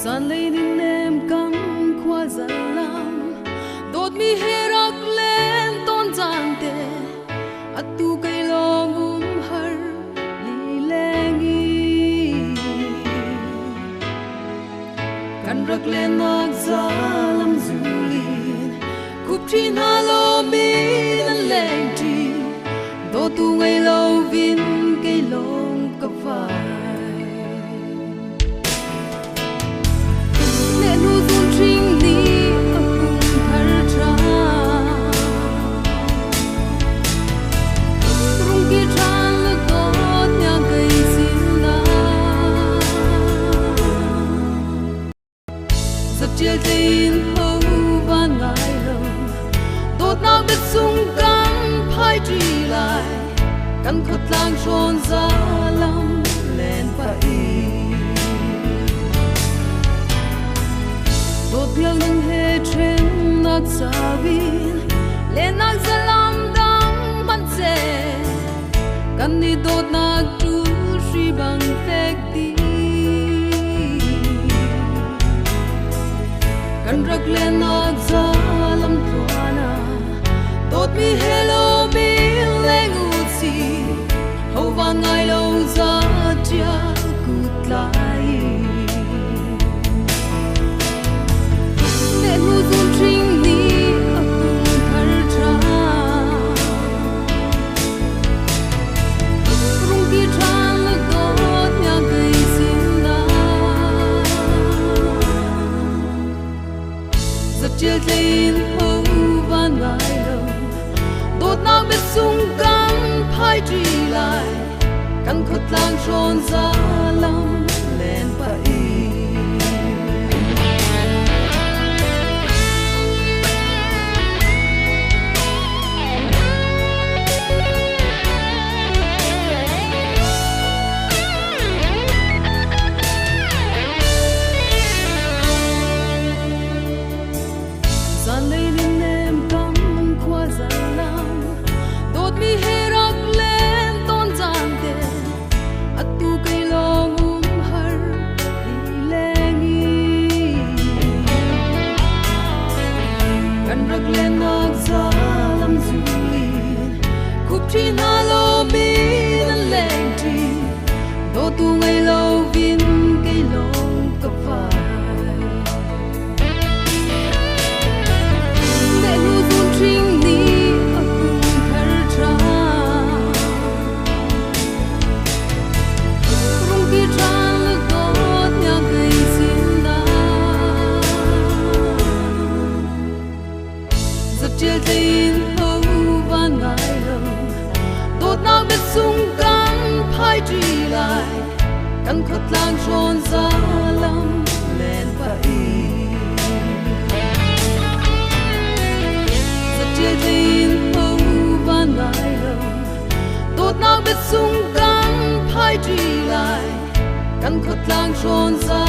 San lấy đến em cắm khoa dần lắm đột mi hê rắc lên tôn giang tê at tu cây lòng har li lengi kan rắc lên nag za lam zulin kup tri na lo mi nan leng tri do tu ngay lâu vin cây lòng cặp vai chia tin hậu van ngài lòng đột nào biết sung căng phai trì lại căn khất lang tròn ra lắm lên vậy đột nhang nâng hê trên nạc xa bin lên nạc ra làm đắng bắn dê căn đi đột nạc chú suy bằng phép đi kan rắc lên nạc ra lam thuana đột mi hello mi leng u si hậu van ngài lâu ra chia cút lại nên hu dung trinh ni apung thar tra Rungkir tran la got nya kai sin da chia tin hậu van ngài lòng đột nào biết sung căng phai trì lại căn khất lang tròn ra lắm lên vậy San lấy đến em cắm khoa dần lắm đột mi hê rắc lên tôn giang tê at tu cây lòng har li lengi kan rắc lên nạc za lam zulin kup tri na lo mi nan leng tri do tu ngay lâu vin cây lòng cặp vai trinh ni apung thar tra Rungkir tran la got nya kai sin da giật chia tin hậu van ngài lòng đột nào biết sung căng phai trì lại căn khất lang tròn ra lắm lên vậy chia tin hậu van ngài lòng đột nào biết sung căng phai trì lại căn khất lang tròn ra